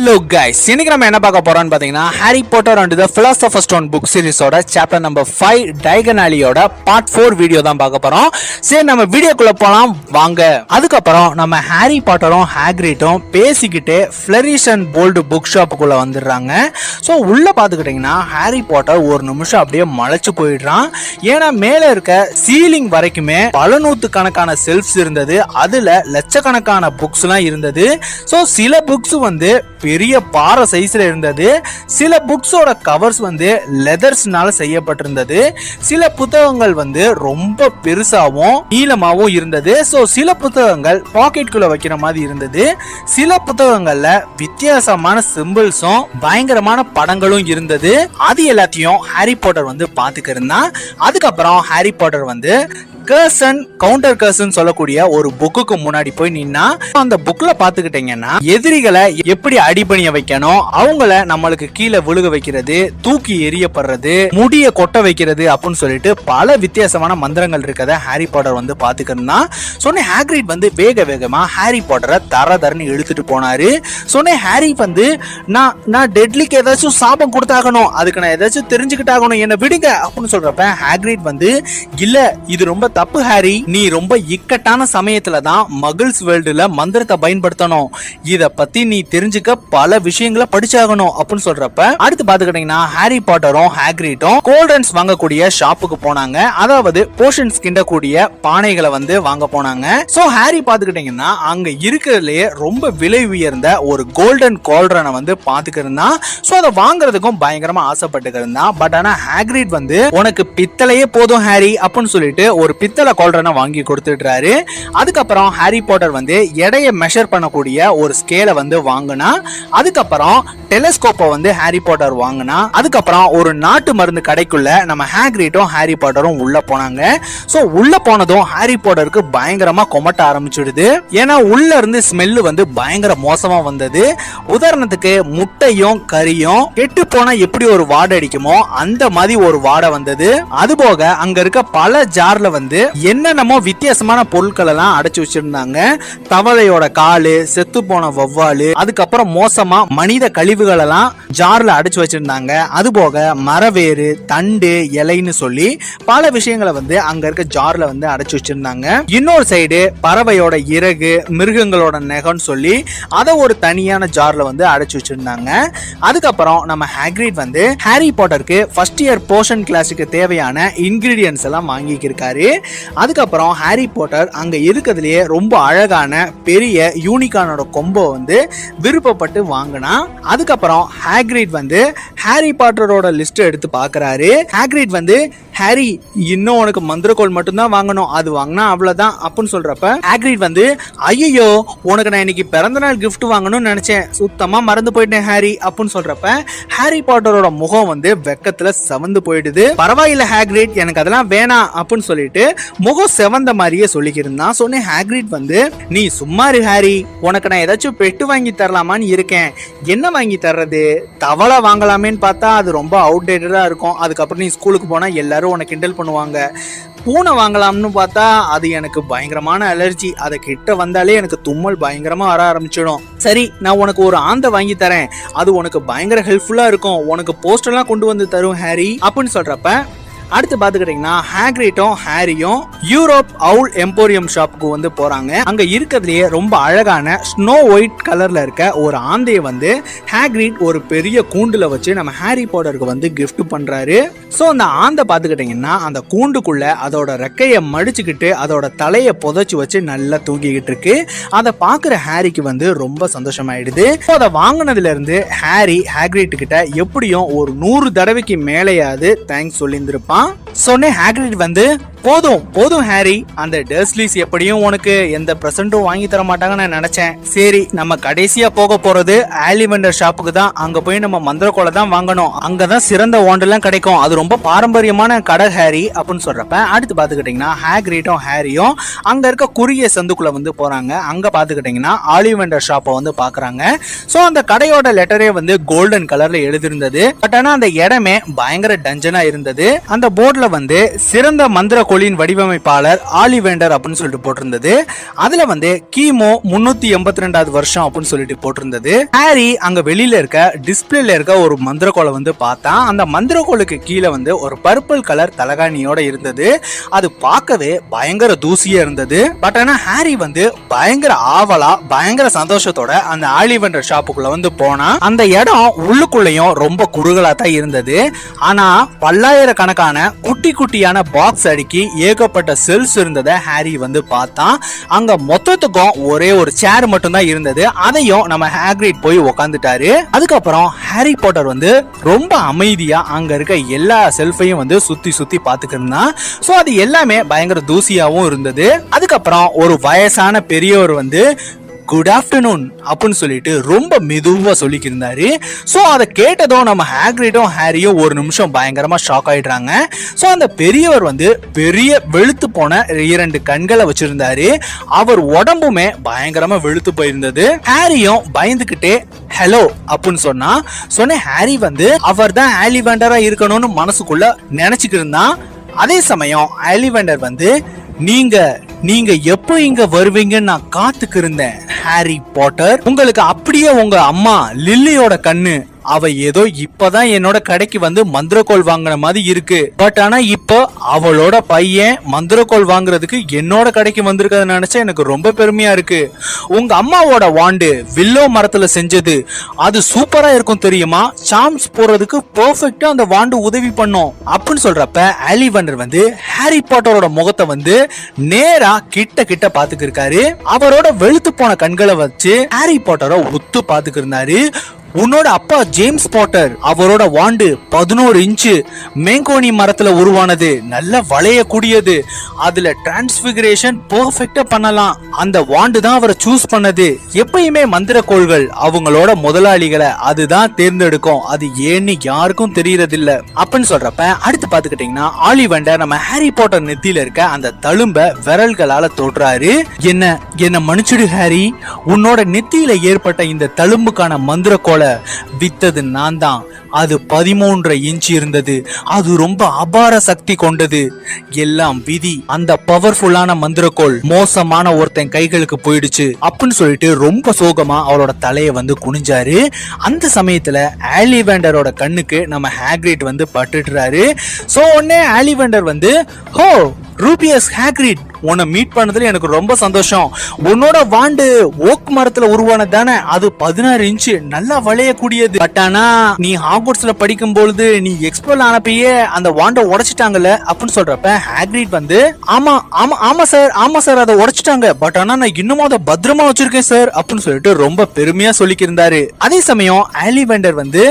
Hello guys, இன்னைக்கு நம்ம என்ன பார்க்க போறோம்னு பாத்தீங்கன்னா Harry Potter and the philosopher's stone book சீரிஸோட சாப்டர் நம்பர் 5 டயகனாலியோட பார்ட் 4 வீடியோ தான் பார்க்க போறோம். சரி நம்ம வீடியோக்குள்ள போலாம் வாங்க. அதுக்கப்புறம் நம்ம ஹாரி பாட்டரும் ஹாக்ரிட்டும் பேசிக்கிட்டே ஃபிளரிஷ் அண்ட் போல்டு புக் ஷாப்புக்குள்ள வந்துடுறாங்க. ஸோ உள்ள பாத்துக்கிட்டீங்கன்னா ஹாரி பாட்டர் ஒரு நிமிஷம் அப்படியே மலைச்சு போயிடுறான். ஏன்னா மேல இருக்க சீலிங் வரைக்குமே பல நூற்றுக்கணக்கான செல்ஃப்ஸ் இருந்தது. அதுல லட்சக்கணக்கான புக்ஸ் எல்லாம் இருந்தது. ஸோ சில புக்ஸ் வந்து பெரிய பாறை சைஸ்ல இருந்தது. சில புக்ஸோட கவர்ஸ் வந்து லெதர்ஸ்னால செய்யப்பட்டிருந்தது. சில புத்தகங்கள் வந்து ரொம்ப பெருசாவும் நீளமாவும் இருந்தது. சோ சில புத்தகங்கள் பாக்கெட்குள்ள வைக்கிற மாதிரி இருந்தது. சில புத்தகங்கள்ல வித்தியாசமான சிம்பிள்ஸும் பயங்கரமான படங்களும் இருந்தது. அது எல்லாத்தையும் ஹாரி பாட்டர் வந்து பாத்துக்கிருந்தான். அதுக்கப்புறம் ஹாரி பாட்டர் வந்து கர்சன் கவுண்டர் கர்சன் சொல்லக்கூடிய ஒரு புக்குக்கு முன்னாடி போய் நின்னா அந்த புக்ல பாத்துக்கிட்டீங்கன்னா எதிரிகளை எப்படி அடிபணிய வைக்கணும், அவங்கள நம்மளுக்கு கீழே விழுக வைக்கிறது, தூக்கி எரியப்படுறது, முடிய கொட்ட வைக்கிறது அப்படின்னு சொல்லிட்டு பல வித்தியாசமான மந்திரங்கள் இருக்கத ஹாரி பாட்டர் வந்து பாத்துக்கிட்டா. சொன்ன ஹாக்ரிட் வந்து வேக வேகமா ஹாரி பாட்டரை தரன்னு இழுத்துட்டு போனாரு. சொன்ன ஹாரி வந்து நான் டெட்லிக்கு ஏதாச்சும் சாபம் கொடுத்தாகணும், அதுக்கு நான் ஏதாச்சும் தெரிஞ்சுக்கிட்டாகணும், என்ன விடுங்க அப்படின்னு சொல்றப்ப ஹாக்ரிட் வந்து இல்ல இது ரொம்ப தப்பு ஹாரி, நீ ரொம்ப இக்கட்டான சமயத்துல தான் மகிள்ஸ் வேர்ல்டுல மந்திரத்தை பயன்படுத்தணும், இத பத்தி நீ தெரிஞ்சுக்க பல விஷயங்களை படிச்சாகணும் அப்படின்னு சொல்றப்ப அடுத்து பாத்துக்கிட்டீங்கன்னா ஹாரி பாட்டரும் ஹாக்ரிட்டும் கோல்டன்ஸ் வாங்கக்கூடிய ஷாப்புக்கு போனாங்க. அதாவது போஷன்ஸ் கிண்டக்கூடிய பானைகளை வந்து வாங்க போனாங்க. சோ ஹாரி பாத்துக்கிட்டீங்கன்னா அங்க இருக்கிறதுலயே ரொம்ப விலை உயர்ந்த ஒரு கோல்டன் கால்ட்ரனை வந்து பாத்துக்கிருந்தான். சோ அதை வாங்குறதுக்கும் பயங்கரமா ஆசைப்பட்டுக்கிருந்தான். பட் ஆனா ஹாக்ரிட் வந்து உனக்கு பித்தளையே போதும் ஹாரி அப்படின்னு சொல்லிட்டு ஒரு பித்தளை கால்ட்ரனை வாங்கி கொடுத்துட்டாரு. அதுக்கப்புறம் ஹாரி பாட்டர் வந்து எடையை மெஷர் பண்ணக்கூடிய ஒரு ஸ்கேலை வந்து வாங்கினா. அதுக்கப்புறம் டெலிஸ்கோப்பை வந்து ஹாரி பாட்டர் வாங்கினா. அதுக்கப்புறம் ஒரு நாட்டு மருந்து கடைக்குள்ள நம்ம ஹாக்ரிட்டும் ஹாரி பாட்டரும் உள்ள போனாங்க. சோ உள்ள போனதும் ஹாரி பாட்டருக்கு பயங்கரமா கொமட்ட ஆரம்பிச்சிடுது. ஏன்னா உள்ள இருந்து ஸ்மெல்லு வந்து பயங்கர மோசமா வந்தது. உதாரணத்துக்கு முட்டையும் கறியும் கெட்டு போனா எப்படி ஒரு வாடை அடிக்குமோ அந்த மாதிரி ஒரு வாடை வந்தது. அதுபோக அங்க இருக்க பல ஜார்ல வந்து என்னென்னமோ வித்தியாசமான பொருட்கள் எல்லாம் அடைச்சு வச்சிருந்தாங்க. தவளையோட காலு, செத்து போன வவ்வாலு, அதுக்கப்புறம் மோசமா மனித கழிவுகள் எல்லாம் ஜார்ல அடைச்சு வச்சிருந்தாங்க. அதுபோக மரவேறு, தண்டு, இலைன்னு சொல்லி பல விஷயங்களை வந்து அங்க இருக்க ஜார்ல வந்து அடைச்சு வச்சிருந்தாங்க. இன்னொரு சைடு பறவையோட இறகு, மிருகங்களோட நெகம்னு சொல்லி அதை ஒரு தனியான ஜார்ல வந்து அடைச்சு வச்சிருந்தாங்க. அதுக்கப்புறம் நம்ம ஹாக்ரிட் வந்து ஹாரி பாட்டருக்கு ஃபர்ஸ்ட் இயர் போஷன் கிளாஸுக்கு தேவையான இன்கிரீடியன்ஸ் எல்லாம் வாங்கிக்கிருக்காரு. அதுக்கப்புறம் ஹாரி பாட்டர் அங்க இருக்கிறதுலயே ரொம்ப அழகான பெரிய யூனிகானோட கொம்போ வந்து விருப்பப்பட்டு வாங்கினா. அதுக்கப்புறம் ஹாக்ரிட் வந்து ஹாரி பாட்டரோட லிஸ்ட் எடுத்து பாக்குறாரு. ஹாக்ரிட் வந்து ஹாரி இன்னும் உனக்கு மந்திரக்கோள் மட்டும்தான் வாங்கணும், அது வாங்கினா அவ்வளவுதான் அப்படின்னு சொல்றப்ப ஹாக்ரிட் வந்து ஐயோ உனக்கு நான் இன்னைக்கு பிறந்த நாள் கிஃப்ட் வாங்கணும்னு நினைச்சேன், சுத்தமா மறந்து போயிட்டேன் ஹாரி அப்படின்னு சொல்றப்ப ஹாரி பாட்டரோட முகம் வந்து வெக்கத்துல செவந்து போயிடுது. பரவாயில்ல ஹாக்ரிட், எனக்கு அதெல்லாம் வேணாம் அப்படின்னு சொல்லிட்டு முகம் செவந்த மாதிரியே சொல்லிக்கிருந்தான். சொன்னேன் ஹாக்ரிட் வந்து நீ சும்மா இரு ஹாரி, உனக்கு நான் ஏதாச்சும் பெட்டு வாங்கி தரலாமான்னு இருக்கேன், என்ன வாங்கி தர்றது, தவளை வாங்கலாமேன்னு பார்த்தா அது ரொம்ப அவுடேட்டடா இருக்கும், அதுக்கப்புறம் நீ ஸ்கூலுக்கு போனா எல்லாரும் உனக்கு கிண்டல் பண்ணுவாங்க. பூனை வாங்கலாம்னு பார்த்தா அது எனக்கு பயங்கரமான அலர்ஜி, அதை கிட்ட வந்தாலே எனக்கு தும்மல் பயங்கரமா வர ஆரம்பிச்சிடும். சரி நான் உனக்கு ஒரு ஆந்தை வாங்கி தரேன், அது உனக்கு பயங்கர ஹெல்ப்ஃபுல்லா இருக்கும், உனக்கு போஸ்டர் எல்லாம் கொண்டு வந்து தரும் ஹாரி அப்படின்னு சொல்றப்ப அடுத்து பாத்துக்கிட்டீங்கன்னா ஹாக்ரிட்டும் ஹாரியும் யூரோப் அவுல் எம்போரியம் ஷாப்புக்கு வந்து போறாங்க. அங்க இருக்கிறதுலயே ரொம்ப அழகான ஸ்னோ ஒயிட் கலர்ல இருக்க ஒரு ஆந்தையை வந்து ஹாக்ரிட் ஒரு பெரிய கூண்டுல வச்சு நம்ம ஹாரி பாட்டருக்கு வந்து கிஃப்ட் பண்றாரு. சோ அந்த ஆந்தை பாத்துக்கிட்டீங்கன்னா அந்த கூண்டுக்குள்ள அதோட ரெக்கைய மடிச்சுக்கிட்டு அதோட தலைய புதைச்சு வச்சு நல்லா தூங்கிக்கிட்டு இருக்கு. அதை பாக்குற ஹாரிக்கு வந்து ரொம்ப சந்தோஷமாயிடுது. அதை வாங்கினதுல இருந்து ஹாரி ஹாக்ரிட் கிட்ட எப்படியும் ஒரு 100 தடவைக்கு மேலேயாவது தேங்க்ஸ் சொல்லியிருந்திருப்பான். சொன்னே ஹாக்ரிட் வந்து போதும் போதும் ஹாரி, அந்த டர்ஸ்லிஸ் எப்படியும் உனக்கு எந்த பிரசன்ட்டும் வாங்கி தர மாட்டாங்கன்னு நான் நினைச்சேன். சரி நம்ம கடைசியா போக போறது ஆலிவெண்டர் ஷாப்புக்கு தான். அங்க போய் நம்ம மந்திரக்கோளை தான் வாங்கணும், அங்கதான் சிறந்த வாண்டெல்லாம் கிடைக்கும், அது ரொம்ப பாரம்பரியமான கடை ஹாரி அப்படின்னு சொல்றப்ப அடுத்து பாத்துக்கிட்டீங்கன்னா ஹாக்ரிட்டும் ஹாரியும் அங்க இருக்க குறுகிய சந்துக்குள்ள வந்து போறாங்க. அங்க பாத்துக்கிட்டீங்கன்னா ஆலிவெண்டர் ஷாப்பை வந்து பாக்குறாங்க. சோ அந்த கடையோட லெட்டரே வந்து கோல்டன் கலர்ல எழுதிருந்தது. பட் ஆனா அந்த இடமே பயங்கர டஞ்சனா இருந்தது. அந்த போர்டுல வந்து சிறந்த மந்திரக்கோளின் வடிவமைப்பாளர் ஆலிவேண்டர் அப்படின்னு சொல்லிட்டு போட்டிருந்தது. அதுல வந்து கிமு 382வது வருஷம் அப்படின்னு சொல்லிட்டு போட்டிருந்தது. ஹாரி அங்க வெளியில இருக்க டிஸ்பிளேல இருக்க ஒரு மந்திரக்கோளை வந்து பார்த்தான். அந்த மந்திரக்கோளுக்கு கீழே வந்து ஒரு பர்பிள் கலர் தலகாணியோட இருந்தது. அது பார்க்கவே பயங்கர தூசியா இருந்தது. பட் ஆனா ஹாரி வந்து பயங்கர ஆவலா பயங்கர சந்தோஷத்தோட அந்த ஆலிவேண்டர் ஷாப்புக்குள்ள வந்து போனா அந்த இடம் உள்ளுக்குள்ளயும் ரொம்ப குறுகலா தான் இருந்தது. ஆனா பல்லாயிரக்கணக்கான குட்டி குட்டியான பாக்ஸ் அடுக்கி ஏகப்பட்ட செல்ஸ் இருந்ததை ஹாரி வந்து பார்த்தான். அங்க மொத்தத்துக்கும் ஒரே ஒரு சேர் மட்டும் தான் இருந்தது. அதையும் நம்ம ஹாக்ரிட் போய் உக்காந்துட்டாரு. அதுக்கப்புறம் ஹாரி பாட்டர் வந்து ரொம்ப அமைதியா அங்க இருக்க எல்லா செல்ஃபையும் வந்து சுத்தி சுத்தி பாத்துக்கிட்டான். சோ அது எல்லாமே பயங்கர தூசியாவும் இருந்தது. அதுக்கப்புறம் ஒரு வயசான பெரியவர் வந்து குட் ஆஃப்டர்நூன் அப்படின்னு சொல்லிட்டு ரொம்ப மெதுவா சொல்லிக்கிருந்தாரு. சோ அதை கேட்டதும் நம்ம ஹாக்ரிடும் ஹாரியும் ஒரு நிமிஷம் பயங்கரமா ஷாக் ஆயிடுறாங்க. சோ அந்த பெரியவர் வந்து பெரிய வெளுத்து போன 2 கண்களை வச்சிருந்தாரு. அவர் உடம்புமே பயங்கரமா வெளுத்து போயிருந்தது. ஹாரியும் பயந்துகிட்டே ஹலோ அப்படின்னு சொன்ன ஹாரி வந்து அவர் தான் ஆலிவேண்டரா இருக்கணும்னு மனசுக்குள்ள நினைச்சுக்கிட்டு இருந்தான். அதே சமயம் ஆலிவேண்டர் வந்து நீங்க எப்போ இங்க வருவீங்கன்னு நான் காத்துக்கு இருந்தேன் ஹாரி பாட்டர். உங்களுக்கு அப்படியே உங்க அம்மா லில்லியோட கண்ணு அவ ஏதோ இப்பதான் என்னோட கடைக்கு வந்து மந்திரக்கோள் வாங்கின மாதிரி இருக்கு. பட் ஆனா இப்போ அவளோட பையன் மந்திரக்கோள் வாங்குறதுக்கு என்னோட கடைக்கு வந்திருக்கத நினைச்சா எனக்கு ரொம்ப பெருமையா இருக்கு. உங்க அம்மாவோட வாண்டு வில்லோ மரத்துல செஞ்சது அது சூப்பரா இருக்கும் தெரியுமா. சாம்ஸ் போறதுக்கு பெர்ஃபெக்ட்டா அந்த வாண்டு உதவி பண்ணும் அப்படின்னு சொல்றப்ப ஆலிவேண்டர் வந்து ஹாரி பாட்டரோட முகத்தை வந்து நேரா கிட்ட பாத்துக்கு இருக்காரு. அவரோட வெளுத்து போன கண்களை வச்சு ஹாரி பாட்டரை ஒத்து பாத்துக்கு இருந்தாரு. உன்னோட அப்பா ஜேம்ஸ் பாட்டர் அவரோட வாண்டு 11 இன்ச்சு மேங்கோனி மரத்துல உருவானது, நல்ல வளையக்கூடியது, அதுல டிரான்ஸ்பிகரேஷன் பெர்ஃபெக்ட்டா பண்ணலாம். அந்த வாண்டு தான் அவரை சூஸ் பண்ணது. எப்பயுமே மந்திரக்கோள்கள் அவங்களோட முதலாளிகளை அதுதான் தேர்ந்தெடுக்கும். அது ஏன்னு யாருக்கும் தெரியறது இல்ல அப்படின்னு சொல்றப்ப அடுத்து பாத்துக்கிட்டீங்கன்னா ஆலிவேண்டர் நம்ம ஹாரி பாட்டர் நெத்தியில இருக்க அந்த தழும்ப விரல்களால தொடுறாரு. என்ன மன்னிச்சுடு ஹாரி, உன்னோட நெத்தியில ஏற்பட்ட இந்த தழும்புக்கான மந்திரக்கோள் வித்தது நான் தான். அது 13 இன்ச் இருந்தது. அது ரொம்ப அபார சக்தி கொண்டது. எல்லாம் விதி. அந்த பவர்ஃபுல்லான மந்திரக்கோள் மோசமான ஒருத்தன் கைகளுக்கு போயிடுச்சு அப்படின்னு சொல்லிட்டு ரொம்ப சோகமா அவரோட தலையை வந்து குனிஞ்சாரு. அந்த சமயத்துல ஆலிவேண்டரோட கண்ணுக்கு நம்ம ஹாக்ரிட் வந்து பட்டுறாரு. சோ உடனே ஆலிவேண்டர் வந்து ஹோ ரூபியஸ் ஹாக்ரிட், உன்னை மீட் பண்ணதுல எனக்கு ரொம்ப சந்தோஷம். உன்னோட வாண்டு ஓக் மரத்துல உருவானது தானே, அது 16 இன்ச்சு நல்லா வளையக்கூடியது. பட் ஆனா நீ ஹாக்வர்ட்ஸ்ல படிக்கும் பொழுது நீ எக்ஸ்பெல் ஆனப்பயே அந்த வாண்டை உடைச்சிட்டாங்கல்ல அப்படின்னு சொல்றப்ப ஹாக்ரிட் வந்து ஆமா சார் அதை உடைச்சிட்டாங்க. பட் ஆனா நான் இன்னும் அதை பத்திரமா வச்சிருக்கேன் சார் அப்படின்னு சொல்லிட்டு ரொம்ப பெருமையா சொல்லிக்கிருந்தாரு. அதே சமயம் ஆலிவேண்டர் வந்து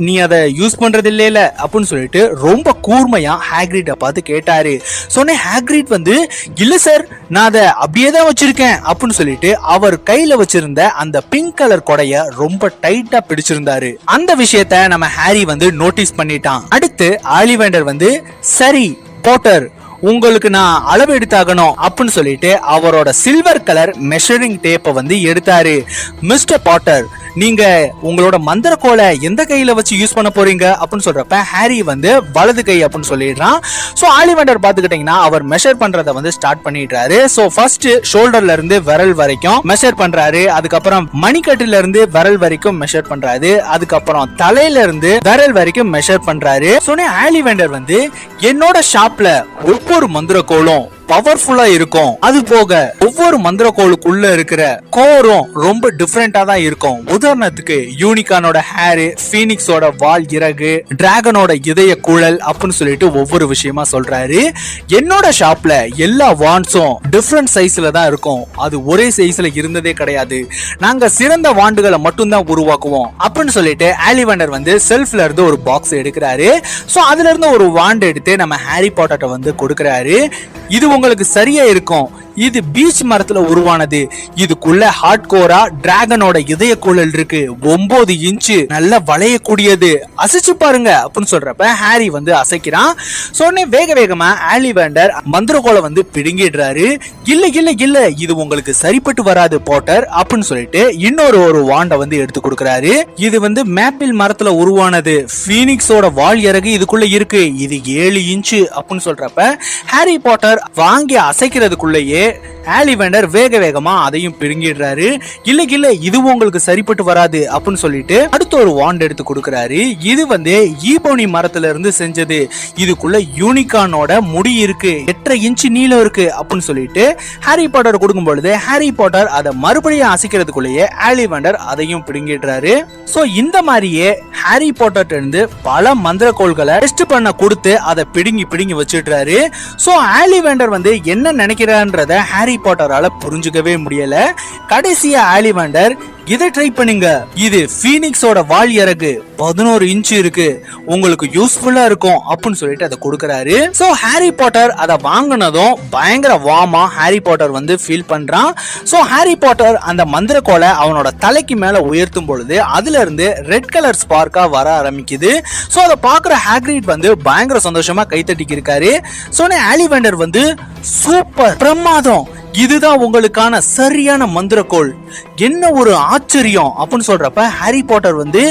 நீ அதை யூஸ் பண்றது இல்ல அப்படின்னு சொல்லிட்டு ரொம்ப கூர்மையா ஹாக்ரிட பார்த்து கேட்டாரு. சொன்ன ஹாக்ரிட் வந்து இல்ல சார் நான் அதை அப்படியே தான் வச்சிருக்கேன் அப்படின்னு சொல்லிட்டு அவர் கையில வச்சிருந்த அந்த பிங்க் கலர் கொடைய ரொம்ப டைட்டா பிடிச்சிருந்தாரு. அந்த விஷயத்த நம்ம ஹாரி வந்து நோட்டீஸ் பண்ணிட்டான். அடுத்து ஆலிவேண்டர் வந்து சரி பாட்டர், உங்களுக்கு நான் அளவு எடுத்தாகணும் அப்படின்னு சொல்லிட்டு அவரோட சில்வர் கலர் மெஷரிங் டேப்பை வந்து எடுத்தாரு. மிஸ்டர் பாட்டர், நீங்க உங்களோட மந்திரக்கோளை எந்த கையில வச்சு யூஸ் பண்ண போறீங்க அப்படின்னு சொல்றப்ப ஹாரி வந்து வலது கை அப்படின்னு சொல்லிடுறான். சோ ஆலிவேண்டர் பாத்துக்கிட்டீங்கன்னா அவர் மெஷர் பண்றத வந்து ஸ்டார்ட் பண்ணிடுறாரு. சோ ஃபர்ஸ்ட் ஷோல்டர்ல இருந்து விரல் வரைக்கும் மெஷர் பண்றாரு. அதுக்கப்புறம் மணிக்கட்டுல இருந்து விரல் வரைக்கும் மெஷர் பண்றாரு. அதுக்கப்புறம் தலையில இருந்து விரல் வரைக்கும் மெஷர் பண்றாரு. சொன்ன ஆலிவேண்டர் வந்து என்னோட ஷாப்ல ஒவ்வொரு மந்திரக்கோளும் பவர்ஃபுல்லா இருக்கும். அது போக ஒவ்வொரு மந்திரக்கோளுக்குள்ள இருக்கிற கோரும் ரொம்ப டிஃபரெண்டா தான் இருக்கும். உதாரணத்துக்கு யூனிகானோட ஹேர், ஃபீனிக்ஸோட வால் இறகு, டிராகனோட இதய குழல் அப்படின்னு சொல்லிட்டு ஒவ்வொரு விஷயமா சொல்றாரு. என்னோட ஷாப்ல எல்லா வாண்ட்ஸும் டிஃபரெண்ட் சைஸ்ல தான் இருக்கும். அது ஒரே சைஸ்ல இருந்ததே கிடையாது. நாங்க சிறந்த வாண்டுகளை மட்டும் தான் உருவாக்குவோம் அப்படின்னு சொல்லிட்டு ஆலிவேண்டர் வந்து செல்ஃப்ல இருந்து ஒரு பாக்ஸ் எடுக்கிறாரு. சோ அதுல இருந்து ஒரு வாண்ட் எடுத்து நம்ம ஹாரி பாட்டர்ட்ட வந்து கொடுக்கறாரு. இது உங்களுக்கு சரியா இருக்கும். இது பீச் மரத்துல உருவானது. இதுக்குள்ள ஹார்ட் கோரா டிராகனோட இதய குழல் இருக்கு. 9 இன்ச்சு நல்ல வளையக்கூடியது. அசைச்சு பாருங்க அப்படின்னு சொல்றப்ப ஹாரி வந்து அசைக்கிறான். சொன்னே வேக வேகமா ஆலிவேண்டர் மந்திரகோலை வந்து பிடுங்கிடுறாரு. இல்ல இல்ல இல்ல இது உங்களுக்கு சரிப்பட்டு வராது பாட்டர் அப்படின்னு சொல்லிட்டு இன்னொரு வாண்டை வந்து எடுத்து கொடுக்கறாரு. இது வந்து மேப்பிள் மரத்துல உருவானது. பீனிக்ஸோட வால் இறகு இதுக்குள்ள இருக்கு. இது 7 இன்ச்சு அப்படின்னு சொல்றப்ப ஹாரி பாட்டர் வாங்கி அசைக்கிறதுக்குள்ளேயே ஆலிவேண்டர் வேக வேகமா அதையும் பிடுங்கிடுறாரு. இல்ல இல்ல இது உங்களுக்கு சரிப்பட்டு வராது அப்படின்னு சொல்லிட்டு அடுத்த ஒரு வாண்ட் எடுத்து கொடுக்கறாரு. இது வந்து ஈபோனி மரத்துல இருந்து செஞ்சது. இதுக்குள்ள யூனிகார்னோட முடி இருக்கு. 8.5 இன்ச்சு நீளம் இருக்கு அப்படின்னு சொல்லிட்டு ஹாரி பாட்டர் கொடுக்கும் பொழுது ஹாரி பாட்டர் அதை மறுபடியும் அசைக்கிறதுக்குள்ளேயே ஆலிவேண்டர் அதையும் பிடுங்கிடுறாரு. சோ இந்த மாதிரியே ஹாரி பாட்டர் இருந்து பல மந்திரக்கோள்களை டெஸ்ட் பண்ண கொடுத்து அதை பிடுங்கி வச்சிடுறாரு. சோ ஆலிவேண்டர் வந்து என்ன நினைக்கிறான்றத ஹாரி பாட்டரால புரிஞ்சுக்கவே முடியல. கடைசியா ஆலிவேண்டர் இதை ட்ரை பண்ணுங்க. இது பீனிக்ஸோட வால் இறகு 11 இன்ச்சு இருக்கு. உங்களுக்கு யூஸ்ஃபுல்லா இருக்கும் அப்படின்னு சொல்லிட்டு அதை கொடுக்கறாரு. சோ ஹாரி பாட்டர் அதை வாங்கினதும் பயங்கர வார்மா ஹாரி பாட்டர் வந்து ஃபீல் பண்றான். சோ ஹாரி பாட்டர் அந்த மந்திரக்கோலை அவனோட தலைக்கு மேல உயர்த்தும் பொழுது அதுல இருந்து ரெட் கலர் ஸ்பார்க்கா வர ஆரம்பிக்குது. சோ அதை பாக்குற ஹாக்ரிட் வந்து பயங்கர சந்தோஷமா கைத்தட்டிக்கு இருக்காரு. சோனே ஆலிவேண்டர் வந்து சூப்பர் பிரமாதம், இதுதான் உங்களுக்கான சரியான மந்திரக்கோள், என்ன ஒரு ஆச்சரியம் அப்படின்னு சொல்றப்ப ஹாரி பாட்டர் வந்து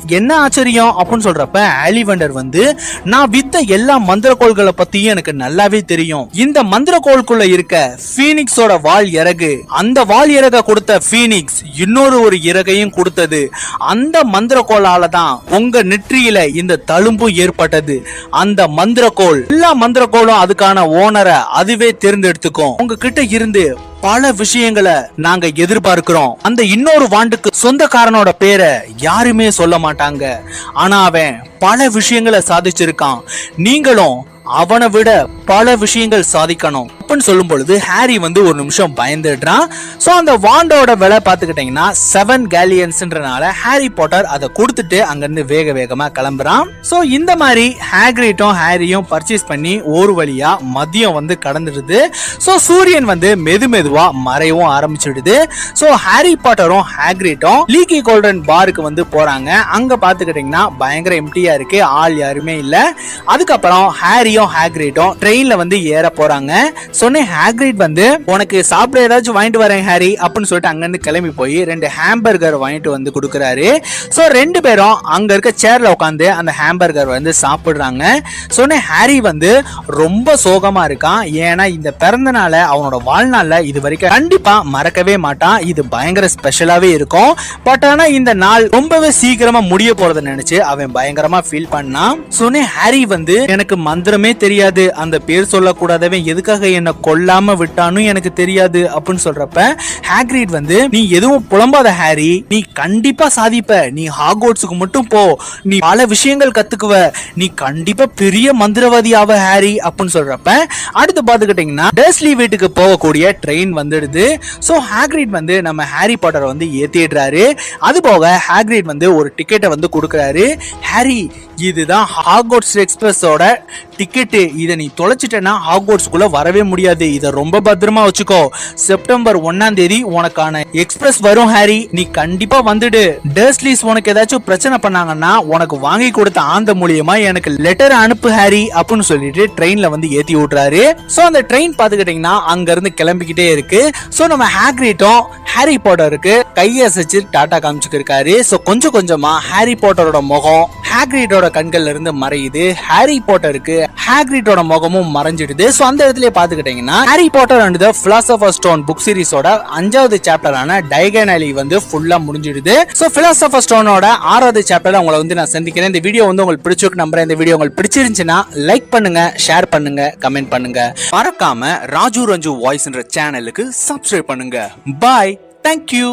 என்ன ஆச்சரியம் அப்படின்னு சொல்றப்ப ஆலிவேண்டர் வந்து நான் வித்த எல்லா மந்திரக்கோள்களை பத்தியும் எனக்கு நல்லாவே தெரியும். இந்த மந்திரக்கோளுக்குள்ள இருக்க பீனிக்ஸோட வால் இறகு, அந்த வால் இறக கொடுத்த பீனிக்ஸ் இன்னொரு இறகையும் கொடுத்தது. அந்த மந்திரக்கோளால தான் உங்க நெற்றியில இந்த தழும்பு ஏற்பட்டது. அந்த மந்திரக்கோள் எல்லா மந்திரக்கோளும் அதுக்கான ஓனரை அதுவே தேர்ந்தெடுத்துக்கும். உங்ககிட்ட இருந்து பல விஷயங்களை நாங்க எதிர்பார்க்கிறோம். அந்த இன்னொரு வாண்டுக்கு சொந்தக்காரனோட பேரை யாருமே சொல்ல மாட்டாங்க. ஆனா அவன் பல விஷயங்களை சாதிச்சிருக்கான். நீங்களும் அவனை விட பல விஷயங்கள் சாதிக்கணும் அப்படின்னு சொல்லும் பொழுது ஹாரி வந்து ஒரு நிமிஷம் பயந்துடுறான். சோ அந்த வாண்டோட விலை பாத்துக்கிட்டீங்கன்னா 7 கேலியன்ஸ்ன்றனால ஹாரி பாட்டர் அதை கொடுத்துட்டு அங்கிருந்து வேக வேகமா கிளம்புறான். சோ இந்த மாதிரி ஹாக்ரிட்டும் ஹாரியும் பர்ச்சேஸ் பண்ணி ஒரு வழியா மதியம் வந்து கடந்துடுது. சோ சூரியன் வந்து மெதுவா மறையவும் ஆரம்பிச்சிடுது. சோ ஹாரி பாட்டரும் ஹாக்ரிட்டும் லீக்கி கோல்டன் பாருக்கு வந்து போறாங்க. அங்க பாத்துக்கிட்டீங்கன்னா பயங்கர எம்டியா இருக்கு, ஆள் யாருமே இல்ல. அதுக்கப்புறம் ஹாரியும் ஹாக்ரிட்டும் ட்ரெயின்ல வந்து ஏற போறாங்க. சொன்னே ஹாக்ரிட் வந்து உனக்கு சாப்பிட ஏதாச்சும் வாங்கிட்டு வரேன் ஹாரி அப்படின்னு சொல்லிட்டு அங்க இருந்து கிளம்பி போய் 2 ஹாம்பர்கர் வாங்கிட்டு வந்து கொடுக்கறாரு. சோ 2 பேரும் அங்க இருக்க சேர்ல உட்காந்து அந்த ஹாம்பர்கர் வந்து சாப்பிடுறாங்க. சொன்னே ஹாரி வந்து ரொம்ப சோகமா இருக்கான். ஏன்னா இந்த பிறந்த நாளை அவனோட வாழ்நாள்ல இது வரைக்கும் கண்டிப்பா மறக்கவே மாட்டான். இது பயங்கர ஸ்பெஷலாவே இருக்கும். பட் ஆனா இந்த நாள் ரொம்பவே சீக்கிரமா முடிய போறதை நினைச்சு அவன் பயங்கரமா ஃபீல் பண்ணான். சொன்னே ஹாரி வந்து எனக்கு மந்திரமே தெரியாது, அந்த பேர் சொல்லக்கூடாதவன் எதுக்காக என்ன கொல்லாம விட்டான்னு எனக்கு தெரியாது அப்படின்னு சொல்றப்ப ஹாக்ரிட் வந்து நீ எதுவும் புலம்பாத ஹாரி, நீ கண்டிப்பா சாதிப்ப, நீ ஹாக்வர்ட்ஸுக்கு மட்டும் போ, நீ பல விஷயங்கள் கத்துக்குவ, நீ கண்டிப்பா பெரிய மந்திரவாதி ஆவ ஹாரி அப்படின்னு சொல்றப்ப அடுத்து பாத்துக்கிட்டீங்கன்னா டர்ஸ்லி வீட்டுக்கு போகக்கூடிய ட்ரெயின் வந்துடுது. சோ ஹாக்ரிட் வந்து நம்ம ஹாரி பாட்டரை வந்து ஏத்திடுறாரு. அது போக ஹாக்ரிட் வந்து ஒரு டிக்கெட்டை வந்து கொடுக்கறாரு. ஹாரி இதுதான் ஹாக்வர்ட்ஸ் எக்ஸ்பிரஸோட டிக்கெட், இதை நீ தொலைச்சிட்டேன்னா ஹாக்வர்ட்ஸ்குள்ள வரவே முடியாது, இதை ரொம்ப பத்திரமா வச்சுக்கோ. செப்டம்பர் 1ஆம் தேதி உனக்கான எக்ஸ்பிரஸ் வரும் ஹாரி, நீ கண்டிப்பா வந்துடு. டர்ஸ்லிஸ் உனக்கு ஏதாச்சும் பிரச்சனை பண்ணாங்கன்னா உனக்கு வாங்கி கொடுத்த ஆந்த மூலியமா எனக்கு லெட்டர் அனுப்பு ஹாரி அப்படின்னு சொல்லிட்டு ட்ரெயின்ல வந்து ஏத்தி விட்டுறாரு. சோ அந்த ட்ரெயின் பாத்துக்கிட்டீங்கன்னா அங்க இருந்து கிளம்பிக்கிட்டே இருக்கு. சோ நம்ம ஹாக்ரிட்டும் ஹாரி பாட்டருக்கு கையை அசைச்சு டாடா காமிச்சுக்கிருக்காரு. சோ கொஞ்சம் கொஞ்சமா ஹாரி பாட்டரோட முகம் ஹாக்ரிட்டோட கண்கள்ல இருந்து மறையுது. ஹாரி பாட்டருக்கு ஹாக்ரிட்டோட முகமும் மறைஞ்சிடுது. சோ அந்த இடத்துல பாத்துக்கிட்டீங்கன்னா Harry Potter and the philosopher stone book சீரிஸோட 5வது சாப்டரான டைகன் அலி வந்து ஃபுல்லா முடிஞ்சிடுது. சோ பிலாசபர் ஸ்டோனோட 6வது சாப்டர்ல உங்களை வந்து நான் சந்திக்கிறேன். இந்த வீடியோ வந்து உங்களுக்கு பிடிச்சிருக்கு நம்புறேன். இந்த வீடியோ உங்களுக்கு பிடிச்சிருந்துச்சுன்னா லைக் பண்ணுங்க, ஷேர் பண்ணுங்க, கமெண்ட் பண்ணுங்க. மறக்காம ராஜு ரஞ்சு வாய்ஸ்ன்ற சேனலுக்கு சப்ஸ்கிரைப் பண்ணுங்க. பாய், தேங்க்யூ.